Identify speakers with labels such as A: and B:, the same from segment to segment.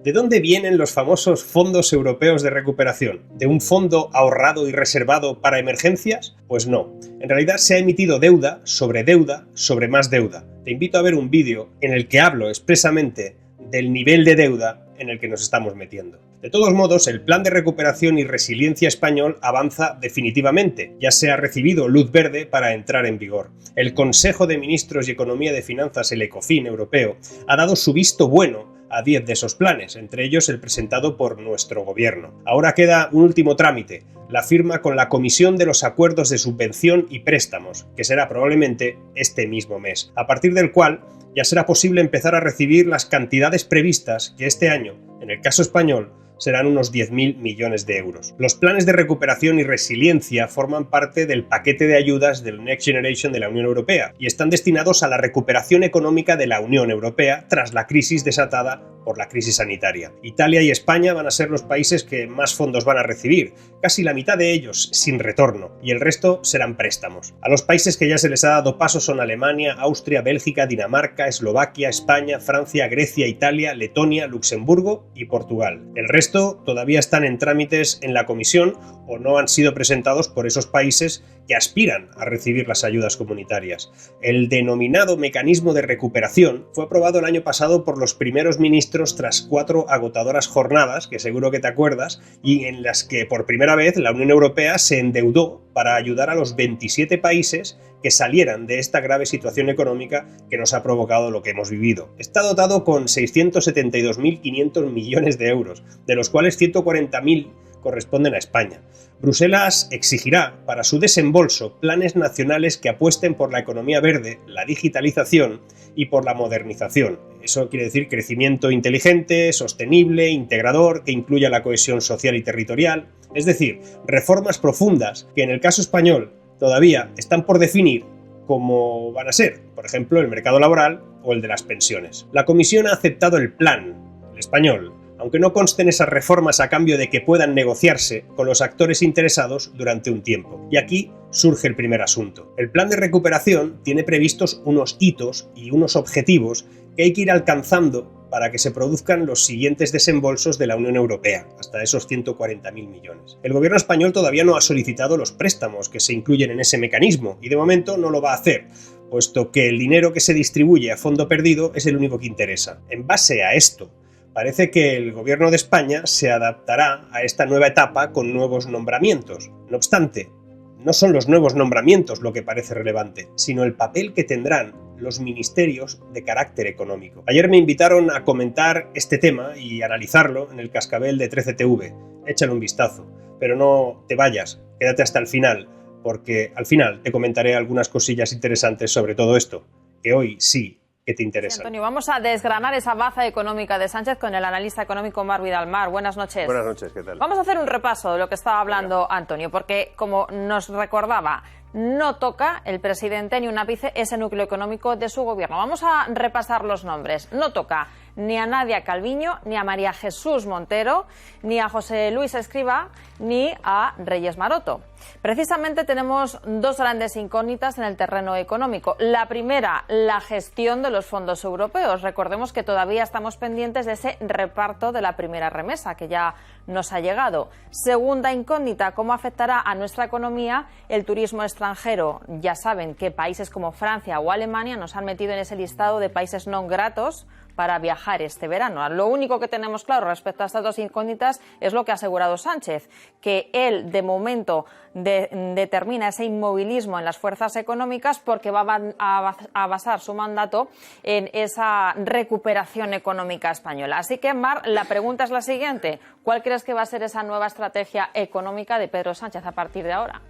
A: ¿De dónde vienen los famosos fondos europeos de recuperación? ¿De un fondo ahorrado y reservado para emergencias? Pues no. En realidad se ha emitido deuda sobre más deuda. Te invito a ver un vídeo en el que hablo expresamente del nivel de deuda en el que nos estamos metiendo. De todos modos, el Plan de Recuperación y Resiliencia español avanza definitivamente. Ya se ha recibido luz verde para entrar en vigor. El Consejo de Ministros y Economía de Finanzas, el ECOFIN europeo, ha dado su visto bueno a 10 de esos planes, entre ellos el presentado por nuestro gobierno. Ahora queda un último trámite, la firma con la Comisión de los Acuerdos de Subvención y Préstamos, que será probablemente este mismo mes, a partir del cual ya será posible empezar a recibir las cantidades previstas que este año, en el caso español, serán unos 10.000 millones de euros. Los planes de recuperación y resiliencia forman parte del paquete de ayudas del Next Generation de la Unión Europea y están destinados a la recuperación económica de la Unión Europea tras la crisis desatada por la crisis sanitaria. Italia y España van a ser los países que más fondos van a recibir, casi la mitad de ellos sin retorno, y el resto serán préstamos. A los países que ya se les ha dado paso son Alemania, Austria, Bélgica, Dinamarca, Eslovaquia, España, Francia, Grecia, Italia, Letonia, Luxemburgo y Portugal. El resto todavía están en trámites en la Comisión o no han sido presentados por esos países que aspiran a recibir las ayudas comunitarias. El denominado mecanismo de recuperación fue aprobado el año pasado por los primeros ministros tras 4 agotadoras jornadas, que seguro que te acuerdas, y en las que por primera vez la Unión Europea se endeudó para ayudar a los 27 países que salieran de esta grave situación económica que nos ha provocado lo que hemos vivido. Está dotado con 672.500 millones de euros, de los cuales 140.000 corresponden a España. Bruselas exigirá para su desembolso planes nacionales que apuesten por la economía verde, la digitalización y por la modernización. Eso quiere decir crecimiento inteligente, sostenible, integrador, que incluya la cohesión social y territorial. Es decir, reformas profundas que en el caso español todavía están por definir cómo van a ser, por ejemplo, el mercado laboral o el de las pensiones. La Comisión ha aceptado el plan, el español, aunque no consten esas reformas a cambio de que puedan negociarse con los actores interesados durante un tiempo. Y aquí surge el primer asunto. El plan de recuperación tiene previstos unos hitos y unos objetivos que hay que ir alcanzando para que se produzcan los siguientes desembolsos de la Unión Europea, hasta esos 140.000 millones. El gobierno español todavía no ha solicitado los préstamos que se incluyen en ese mecanismo y de momento no lo va a hacer, puesto que el dinero que se distribuye a fondo perdido es el único que interesa. En base a esto, parece que el gobierno de España se adaptará a esta nueva etapa con nuevos nombramientos. No obstante, no son los nuevos nombramientos lo que parece relevante, sino el papel que tendrán los ministerios de carácter económico. Ayer me invitaron a comentar este tema y analizarlo en el Cascabel de 13TV. Échale un vistazo, pero no te vayas, quédate hasta el final, porque al final te comentaré algunas cosillas interesantes sobre todo esto, que hoy sí que te interesa.
B: Sí, Antonio, vamos a desgranar esa baza económica de Sánchez con el analista económico Marc Vidal. Marc, buenas noches.
C: Buenas noches, ¿qué tal?
B: Vamos a hacer un repaso de lo que estaba hablando Antonio, porque como nos recordaba, no toca el presidente ni un ápice ese núcleo económico de su gobierno. Vamos a repasar los nombres. No toca ni a Nadia Calviño, ni a María Jesús Montero, ni a José Luis Escrivá, ni a Reyes Maroto. Precisamente tenemos 2 grandes incógnitas en el terreno económico. La primera, la gestión de los fondos europeos. Recordemos que todavía estamos pendientes de ese reparto de la primera remesa que ya nos ha llegado. Segunda incógnita, ¿cómo afectará a nuestra economía el turismo extranjero? Ya saben que países como Francia o Alemania nos han metido en ese listado de países no gratos para viajar este verano. Lo único que tenemos claro respecto a estas 2 incógnitas es lo que ha asegurado Sánchez, que él de momento determina ese inmovilismo en las fuerzas económicas porque va a basar su mandato en esa recuperación económica española. Así que, Marc, la pregunta es la siguiente. ¿Cuál crees que va a ser esa nueva estrategia económica de Pedro Sánchez a partir de ahora?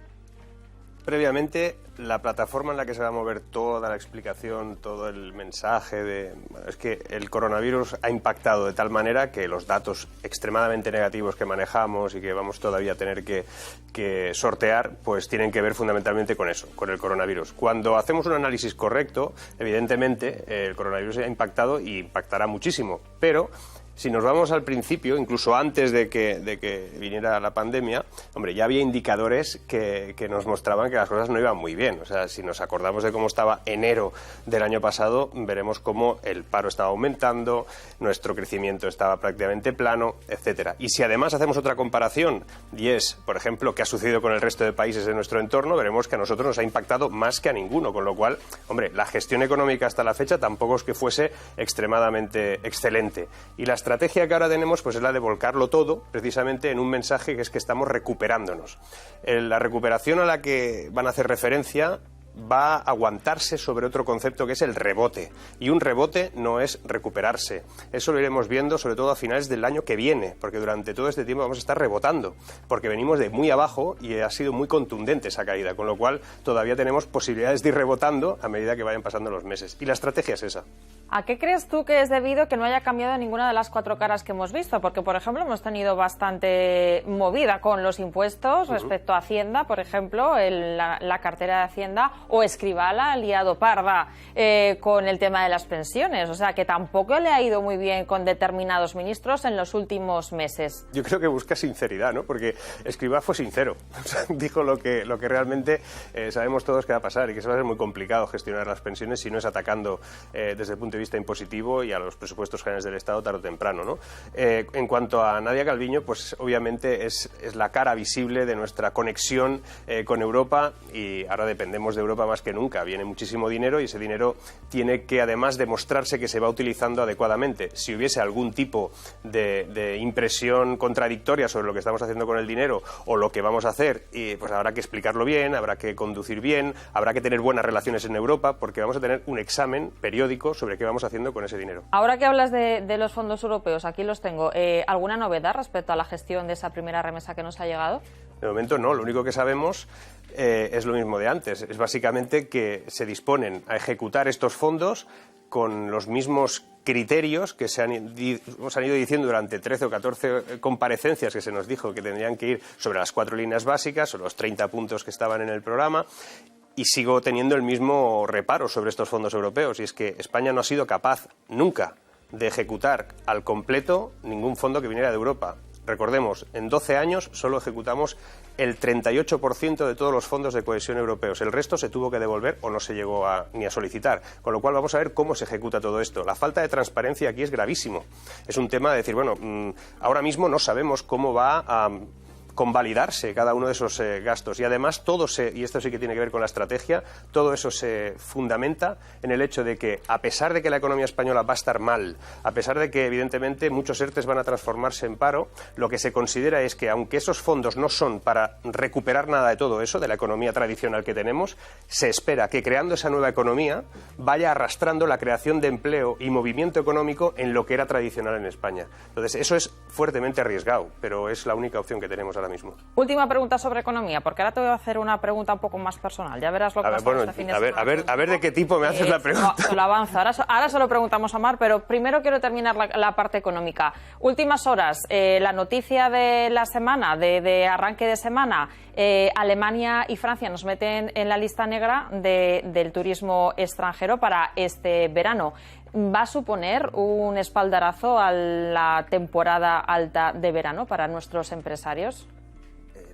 C: Previamente, la plataforma en la que se va a mover toda la explicación, todo el mensaje es que el coronavirus ha impactado de tal manera que los datos extremadamente negativos que manejamos y que vamos todavía a tener que sortear, pues tienen que ver fundamentalmente con eso, con el coronavirus. Cuando hacemos un análisis correcto, evidentemente el coronavirus ha impactado y impactará muchísimo, pero Si nos vamos al principio, incluso antes de que viniera la pandemia, hombre, ya había indicadores que nos mostraban que las cosas no iban muy bien. O sea, si nos acordamos de cómo estaba enero del año pasado, veremos cómo el paro estaba aumentando, nuestro crecimiento estaba prácticamente plano, etcétera. Y si además hacemos otra comparación, y es, por ejemplo, qué ha sucedido con el resto de países de nuestro entorno, veremos que a nosotros nos ha impactado más que a ninguno, con lo cual, hombre, la gestión económica hasta la fecha tampoco es que fuese extremadamente excelente. Y la estrategia que ahora tenemos pues es la de volcarlo todo precisamente en un mensaje que es que estamos recuperándonos. La recuperación a la que van a hacer referencia va a aguantarse sobre otro concepto que es el rebote. Y un rebote no es recuperarse. Eso lo iremos viendo sobre todo a finales del año que viene, porque durante todo este tiempo vamos a estar rebotando, porque venimos de muy abajo y ha sido muy contundente esa caída, con lo cual todavía tenemos posibilidades de ir rebotando a medida que vayan pasando los meses. Y la estrategia es esa.
B: ¿A qué crees tú que es debido que no haya cambiado ninguna de las cuatro caras que hemos visto? Porque, por ejemplo, hemos tenido bastante movida con los impuestos respecto a Hacienda, por ejemplo, la cartera de Hacienda, o Escribala, liado parda con el tema de las pensiones. O sea, que tampoco le ha ido muy bien con determinados ministros en los últimos meses.
C: Yo creo que busca sinceridad, ¿no? Porque Escribá fue sincero. O sea, dijo lo que realmente sabemos todos que va a pasar y que se va a ser muy complicado gestionar las pensiones si no es atacando desde el punto de vista impositivo y a los presupuestos generales del Estado tarde o temprano, ¿no? En cuanto a Nadia Calviño, pues obviamente es la cara visible de nuestra conexión con Europa, y ahora dependemos de Europa más que nunca. Viene muchísimo dinero y ese dinero tiene que además demostrarse que se va utilizando adecuadamente. Si hubiese algún tipo de impresión contradictoria sobre lo que estamos haciendo con el dinero o lo que vamos a hacer, pues habrá que explicarlo bien, habrá que conducir bien, habrá que tener buenas relaciones en Europa, porque vamos a tener un examen periódico sobre qué vamos haciendo con ese dinero.
B: Ahora que hablas de los fondos europeos, aquí los tengo. ¿Alguna novedad respecto a la gestión de esa primera remesa que nos ha llegado?
C: De momento no, lo único que sabemos es lo mismo de antes. Es básicamente que se disponen a ejecutar estos fondos con los mismos criterios que se han ido diciendo durante 13 o 14 comparecencias que se nos dijo que tendrían que ir sobre las 4 líneas básicas o los 30 puntos que estaban en el programa. Y sigo teniendo el mismo reparo sobre estos fondos europeos, y es que España no ha sido capaz nunca de ejecutar al completo ningún fondo que viniera de Europa. Recordemos, en 12 años solo ejecutamos el 38% de todos los fondos de cohesión europeos. El resto se tuvo que devolver o no se llegó ni a solicitar. Con lo cual vamos a ver cómo se ejecuta todo esto. La falta de transparencia aquí es gravísimo. Es un tema de decir, bueno, ahora mismo no sabemos cómo va a convalidarse cada uno de esos gastos, y además y esto sí que tiene que ver con la estrategia, todo eso se fundamenta en el hecho de que, a pesar de que la economía española va a estar mal, a pesar de que evidentemente muchos ERTEs van a transformarse en paro, lo que se considera es que, aunque esos fondos no son para recuperar nada de todo eso, de la economía tradicional que tenemos, se espera que, creando esa nueva economía, vaya arrastrando la creación de empleo y movimiento económico en lo que era tradicional en España. Entonces, eso es fuertemente arriesgado, pero es la única opción que tenemos ahora mismo.
B: Última pregunta sobre economía, porque ahora te voy a hacer una pregunta un poco más personal. Ya verás lo que pasa este fin de semana.
C: A ver de qué tipo me haces la pregunta.
B: No, lo avanzo. Ahora se lo preguntamos a Mar, pero primero quiero terminar la parte económica. Últimas horas, la noticia de la semana, de arranque de semana, Alemania y Francia nos meten en la lista negra del turismo extranjero para este verano. ¿Va a suponer un espaldarazo a la temporada alta de verano para nuestros empresarios?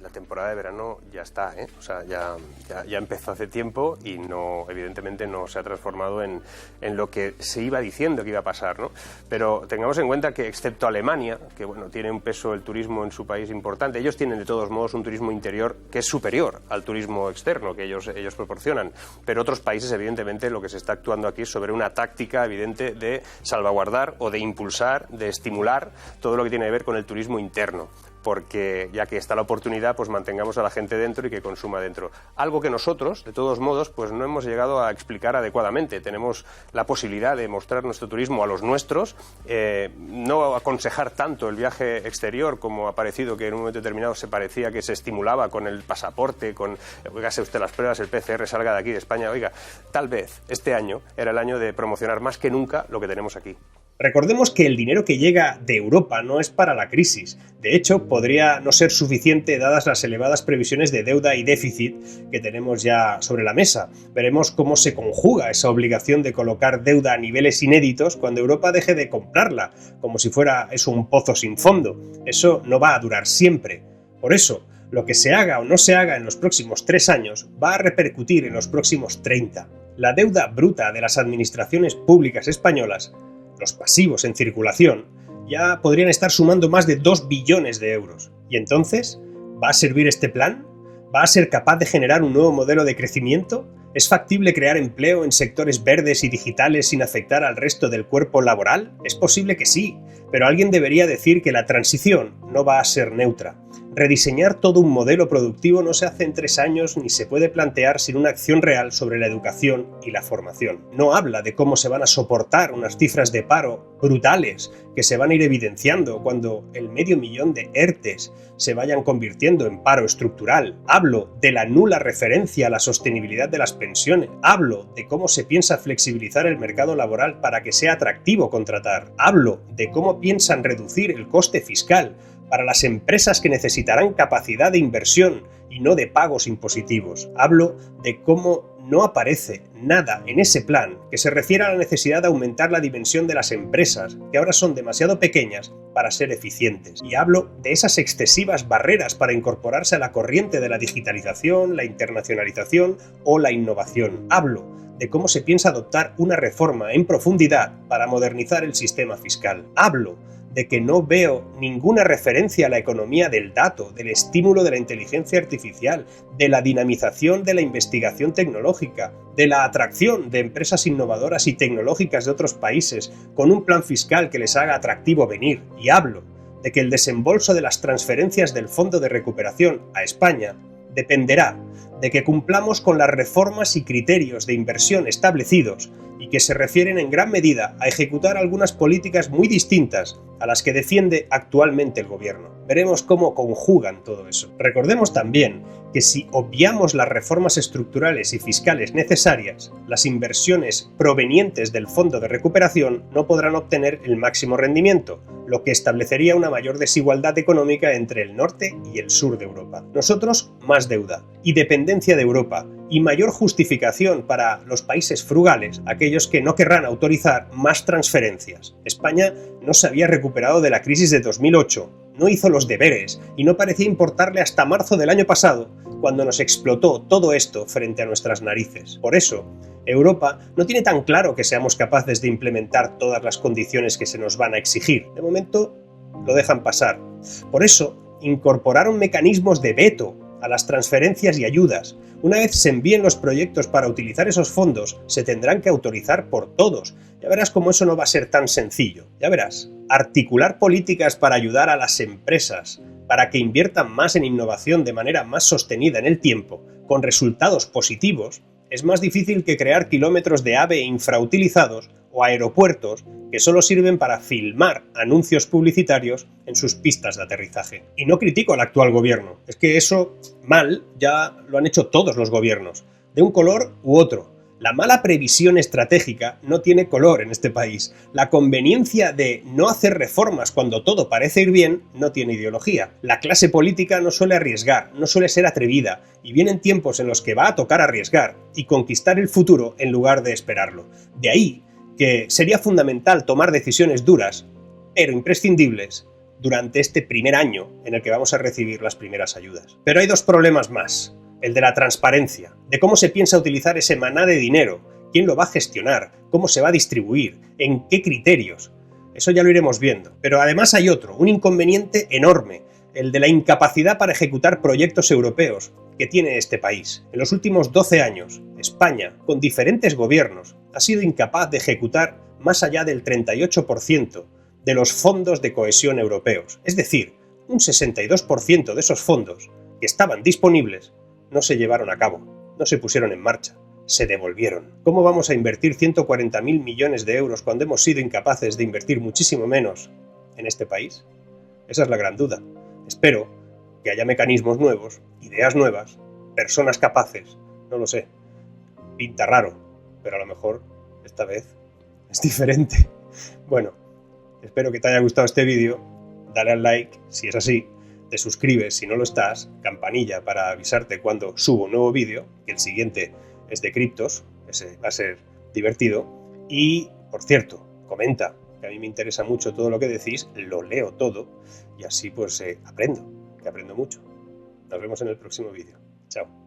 C: La temporada de verano ya está, O sea, ya empezó hace tiempo y evidentemente no se ha transformado en lo que se iba diciendo que iba a pasar, ¿no? Pero tengamos en cuenta que, excepto Alemania, que bueno, tiene un peso el turismo en su país importante, ellos tienen de todos modos un turismo interior que es superior al turismo externo que ellos proporcionan. Pero otros países, evidentemente, lo que se está actuando aquí es sobre una táctica evidente de salvaguardar o de impulsar, de estimular todo lo que tiene que ver con el turismo interno, porque ya que está la oportunidad, pues mantengamos a la gente dentro y que consuma dentro. Algo que nosotros, de todos modos, pues no hemos llegado a explicar adecuadamente. Tenemos la posibilidad de mostrar nuestro turismo a los nuestros, no aconsejar tanto el viaje exterior, como ha parecido que en un momento determinado se parecía que se estimulaba con el pasaporte, con, hágase usted las pruebas, el PCR, salga de aquí de España. Oiga, tal vez este año era el año de promocionar más que nunca lo que tenemos aquí.
A: Recordemos que el dinero que llega de Europa no es para la crisis. De hecho, podría no ser suficiente dadas las elevadas previsiones de deuda y déficit que tenemos ya sobre la mesa. Veremos cómo se conjuga esa obligación de colocar deuda a niveles inéditos cuando Europa deje de comprarla, como si fuera eso un pozo sin fondo. Eso no va a durar siempre. Por eso, lo que se haga o no se haga en los próximos 3 años va a repercutir en los próximos 30. La deuda bruta de las administraciones públicas españolas, los pasivos en circulación, ya podrían estar sumando más de 2 billones de euros. ¿Y entonces? ¿Va a servir este plan? ¿Va a ser capaz de generar un nuevo modelo de crecimiento? ¿Es factible crear empleo en sectores verdes y digitales sin afectar al resto del cuerpo laboral? Es posible que sí, pero alguien debería decir que la transición no va a ser neutra. Rediseñar todo un modelo productivo no se hace en 3 años ni se puede plantear sin una acción real sobre la educación y la formación. No habla de cómo se van a soportar unas cifras de paro brutales que se van a ir evidenciando cuando el 500.000 de ERTEs se vayan convirtiendo en paro estructural. Hablo de la nula referencia a la sostenibilidad de las pensiones. Hablo de cómo se piensa flexibilizar el mercado laboral para que sea atractivo contratar. Hablo de cómo piensan reducir el coste fiscal para las empresas que necesitarán capacidad de inversión y no de pagos impositivos. Hablo de cómo no aparece nada en ese plan que se refiera a la necesidad de aumentar la dimensión de las empresas, que ahora son demasiado pequeñas para ser eficientes. Y hablo de esas excesivas barreras para incorporarse a la corriente de la digitalización, la internacionalización o la innovación. Hablo de cómo se piensa adoptar una reforma en profundidad para modernizar el sistema fiscal. Hablo de que no veo ninguna referencia a la economía del dato, del estímulo de la inteligencia artificial, de la dinamización de la investigación tecnológica, de la atracción de empresas innovadoras y tecnológicas de otros países con un plan fiscal que les haga atractivo venir. Y hablo de que el desembolso de las transferencias del Fondo de Recuperación a España dependerá de que cumplamos con las reformas y criterios de inversión establecidos y que se refieren en gran medida a ejecutar algunas políticas muy distintas a las que defiende actualmente el gobierno. Veremos cómo conjugan todo eso. Recordemos también que si obviamos las reformas estructurales y fiscales necesarias, las inversiones provenientes del Fondo de Recuperación no podrán obtener el máximo rendimiento, lo que establecería una mayor desigualdad económica entre el norte y el sur de Europa. Nosotros, más deuda y dependencia de Europa, y mayor justificación para los países frugales, aquellos que no querrán autorizar más transferencias. España no se había recuperado de la crisis de 2008, no hizo los deberes y no parecía importarle hasta marzo del año pasado, cuando nos explotó todo esto frente a nuestras narices. Por eso, Europa no tiene tan claro que seamos capaces de implementar todas las condiciones que se nos van a exigir. De momento, lo dejan pasar. Por eso, incorporaron mecanismos de veto a las transferencias y ayudas. Una vez se envíen los proyectos para utilizar esos fondos, se tendrán que autorizar por todos. Ya verás cómo eso no va a ser tan sencillo. Ya verás. Articular políticas para ayudar a las empresas, para que inviertan más en innovación de manera más sostenida en el tiempo, con resultados positivos, es más difícil que crear kilómetros de AVE infrautilizados o aeropuertos que solo sirven para filmar anuncios publicitarios en sus pistas de aterrizaje. Y no critico al actual gobierno, es que eso mal ya lo han hecho todos los gobiernos, de un color u otro. La mala previsión estratégica no tiene color en este país. La conveniencia de no hacer reformas cuando todo parece ir bien no tiene ideología. La clase política no suele arriesgar, no suele ser atrevida, y vienen tiempos en los que va a tocar arriesgar y conquistar el futuro en lugar de esperarlo. De ahí que sería fundamental tomar decisiones duras, pero imprescindibles, durante este primer año en el que vamos a recibir las primeras ayudas. Pero hay 2 problemas más. El de la transparencia, de cómo se piensa utilizar ese maná de dinero, quién lo va a gestionar, cómo se va a distribuir, en qué criterios. Eso ya lo iremos viendo. Pero además hay otro, un inconveniente enorme, el de la incapacidad para ejecutar proyectos europeos que tiene este país. En los últimos 12 años, España, con diferentes gobiernos, ha sido incapaz de ejecutar más allá del 38% de los fondos de cohesión europeos. Es decir, un 62% de esos fondos que estaban disponibles no se llevaron a cabo, no se pusieron en marcha, se devolvieron. ¿Cómo vamos a invertir 140.000 millones de euros cuando hemos sido incapaces de invertir muchísimo menos en este país? Esa es la gran duda. Espero que haya mecanismos nuevos, ideas nuevas, personas capaces, no lo sé. Pinta raro, pero a lo mejor esta vez es diferente. Bueno, Espero que te haya gustado este vídeo. Dale al like si es así. Te suscribes si no lo estás. Campanilla para avisarte cuando subo un nuevo vídeo. Que el siguiente es de criptos. Ese va a ser divertido. Y, por cierto, comenta, que a mí me interesa mucho todo lo que decís. Lo leo todo. Y así pues aprendo, que aprendo mucho. Nos vemos en el próximo vídeo. Chao.